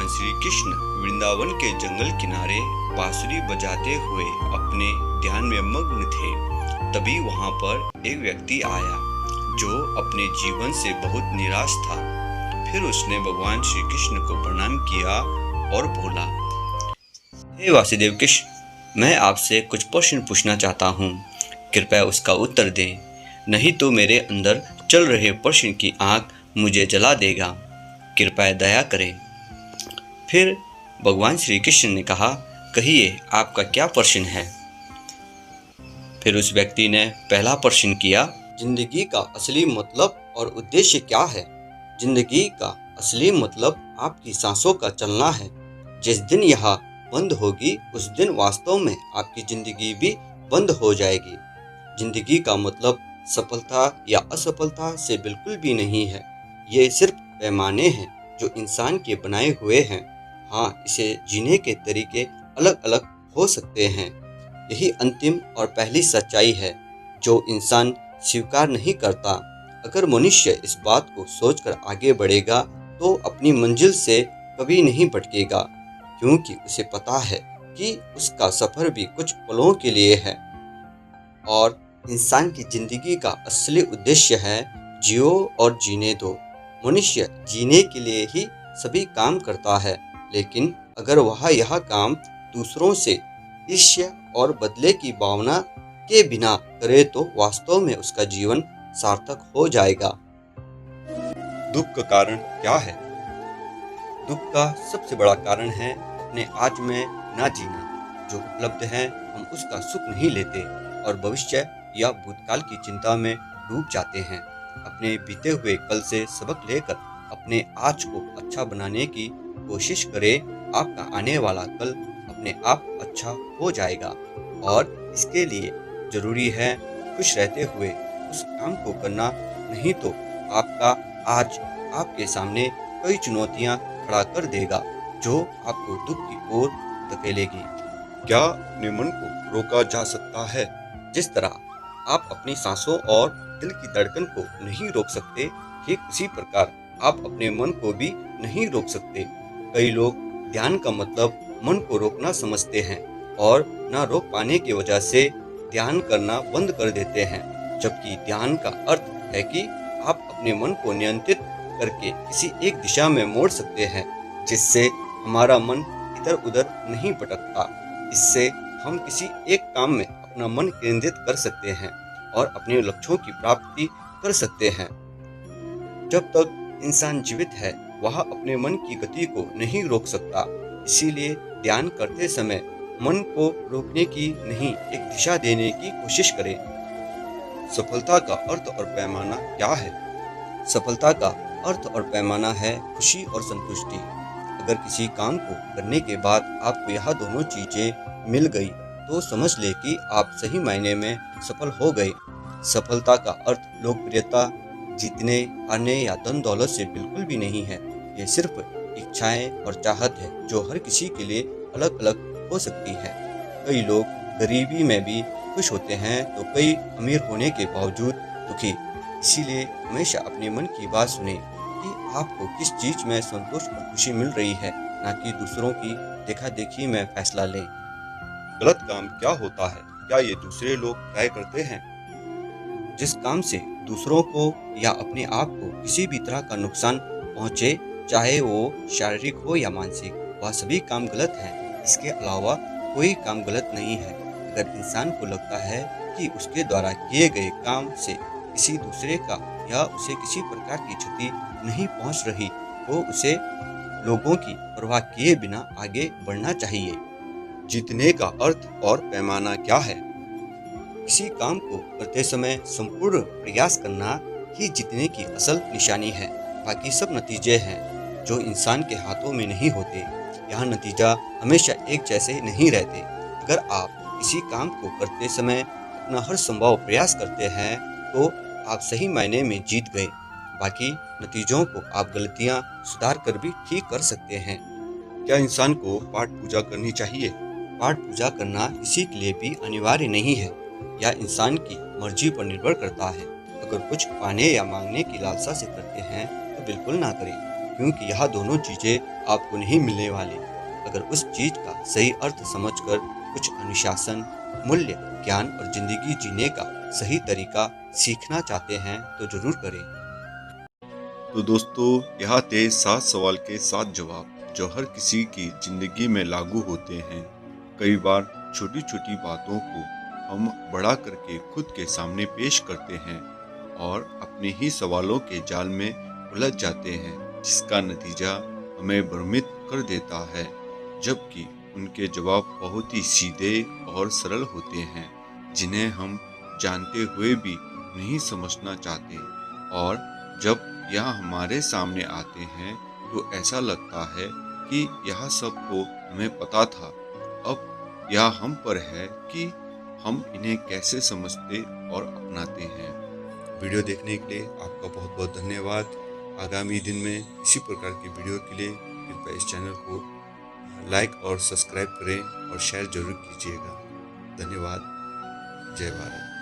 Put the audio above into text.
भगवान श्री कृष्ण वृंदावन के जंगल किनारे बांसुरी बजाते हुए अपने ध्यान में मग्न थे। तभी वहां पर एक व्यक्ति आया जो अपने जीवन से बहुत निराश था। फिर उसने भगवान श्री कृष्ण को प्रणाम किया और बोला, हे वासुदेव कृष्ण, मैं आपसे कुछ प्रश्न पूछना चाहता हूँ, कृपया उसका उत्तर दें, नहीं तो मेरे अंदर चल रहे प्रश्न की आग मुझे जला देगा, कृपया दया करें। फिर भगवान श्री कृष्ण ने कहा, कहिए आपका क्या प्रश्न है। फिर उस व्यक्ति ने पहला प्रश्न किया, जिंदगी का असली मतलब और उद्देश्य क्या है। जिंदगी का असली मतलब आपकी सांसों का चलना है। जिस दिन यह बंद होगी उस दिन वास्तव में आपकी जिंदगी भी बंद हो जाएगी। जिंदगी का मतलब सफलता या असफलता से बिल्कुल भी नहीं है। ये सिर्फ पैमाने हैं जो इंसान के बनाए हुए हैं। हाँ, इसे जीने के तरीके अलग अलग हो सकते हैं। यही अंतिम और पहली सच्चाई है जो इंसान स्वीकार नहीं करता। अगर मनुष्य इस बात को सोचकर आगे बढ़ेगा तो अपनी मंजिल से कभी नहीं भटकेगा, क्योंकि उसे पता है कि उसका सफर भी कुछ पलों के लिए है। और इंसान की जिंदगी का असली उद्देश्य है जियो और जीने दो। मनुष्य जीने के लिए ही सभी काम करता है, लेकिन अगर वह यह काम दूसरों से ईर्ष्या और बदले की भावना के बिना करे तो वास्तव में उसका जीवन सार्थक हो जाएगा। दुख का कारण क्या है? दुख का सबसे बड़ा कारण है अपने आज में ना जीना। जो उपलब्ध है हम उसका सुख नहीं लेते और भविष्य या भूतकाल की चिंता में डूब जाते हैं। अपने बीते हुए कल से सबक लेकर अपने आज को अच्छा बनाने की कोशिश करें। आपका आने वाला कल अपने आप अच्छा हो जाएगा और इसके लिए जरूरी है खुश रहते हुए उस काम को करना, नहीं तो आपका आज आपके सामने कई चुनौतियां खड़ा कर देगा जो आपको दुख की ओर धकेलेगी। क्या अपने मन को रोका जा सकता है? जिस तरह आप अपनी सांसों और दिल की धड़कन को नहीं रोक सकते, ठीक उसी प्रकार आप अपने मन को भी नहीं रोक सकते। कई लोग ध्यान का मतलब मन को रोकना समझते हैं और न रोक पाने की वजह से ध्यान करना बंद कर देते हैं, जबकि ध्यान का अर्थ है कि आप अपने मन को नियंत्रित करके किसी एक दिशा में मोड़ सकते हैं, जिससे हमारा मन इधर उधर नहीं भटकता। इससे हम किसी एक काम में अपना मन केंद्रित कर सकते हैं और अपने लक्ष्यों की प्राप्ति कर सकते हैं। जब तक इंसान जीवित है वह अपने मन की गति को नहीं रोक सकता। इसीलिए ध्यान करते समय मन को रोकने की नहीं, एक दिशा देने की कोशिश करें। सफलता का अर्थ और पैमाना क्या है? सफलता का अर्थ और पैमाना है खुशी और संतुष्टि। अगर किसी काम को करने के बाद आपको यह दोनों चीजें मिल गई तो समझ ले कि आप सही मायने में सफल हो गए। सफलता का अर्थ लोकप्रियता, जीतने, हारने या धन दौलत से बिल्कुल भी नहीं है। ये सिर्फ इच्छाएं और चाहत है जो हर किसी के लिए अलग अलग हो सकती है। कई लोग गरीबी में भी खुश होते हैं तो कई अमीर होने के बावजूद दुखी। इसीलिए हमेशा अपने मन की बात सुने कि आपको किस चीज में संतोष और खुशी मिल रही है, ना कि दूसरों की देखा देखी में फैसला लें। गलत काम क्या होता है? क्या ये दूसरे लोग तय करते हैं? जिस काम से दूसरों को या अपने आप को किसी भी तरह का नुकसान पहुंचे, चाहे वो शारीरिक हो या मानसिक, वह सभी काम गलत हैं। इसके अलावा कोई काम गलत नहीं है। अगर इंसान को लगता है कि उसके द्वारा किए गए काम से किसी दूसरे का या उसे किसी प्रकार की क्षति नहीं पहुंच रही तो उसे लोगों की परवाह किए बिना आगे बढ़ना चाहिए। जीतने का अर्थ और पैमाना क्या है? किसी काम को करते समय संपूर्ण प्रयास करना ही जीतने की असल निशानी है। बाकी सब नतीजे हैं जो इंसान के हाथों में नहीं होते। यह नतीजा हमेशा एक जैसे नहीं रहते। अगर आप किसी काम को करते समय अपना हर संभव प्रयास करते हैं तो आप सही मायने में जीत गए। बाकी नतीजों को आप गलतियां सुधार कर भी ठीक कर सकते हैं। क्या इंसान को पाठ पूजा करनी चाहिए? पाठ पूजा करना किसी के लिए भी अनिवार्य नहीं है। यह इंसान की मर्जी पर निर्भर करता है। अगर कुछ पाने या मांगने की लालसा से करते हैं तो बिल्कुल ना करें। क्योंकि यह दोनों चीज़ें आपको नहीं मिलने वाली। अगर उस चीज़ का सही अर्थ समझकर कुछ अनुशासन, मूल्य, ज्ञान और जिंदगी जीने का सही तरीका सीखना चाहते हैं तो जरूर करें। तो दोस्तों, यहाँ थे 7 सवाल के 7 जवाब जो हर किसी की जिंदगी में लागू होते हैं। कई बार छोटी छोटी बातों को हम बड़ा करके खुद के सामने पेश करते हैं और अपने ही सवालों के जाल में उलझ जाते हैं, जिसका नतीजा हमें भ्रमित कर देता है। जबकि उनके जवाब बहुत ही सीधे और सरल होते हैं, जिन्हें हम जानते हुए भी नहीं समझना चाहते। और जब यह हमारे सामने आते हैं तो ऐसा लगता है कि यह सब तो हमें पता था, अब यह हम पर है कि हम इन्हें कैसे समझते और अपनाते हैं। वीडियो देखने के लिए आपका बहुत बहुत धन्यवाद। आगामी दिन में इसी प्रकार की वीडियो के लिए कृपया इस चैनल को लाइक और सब्सक्राइब करें और शेयर जरूर कीजिएगा। धन्यवाद। जय भारत।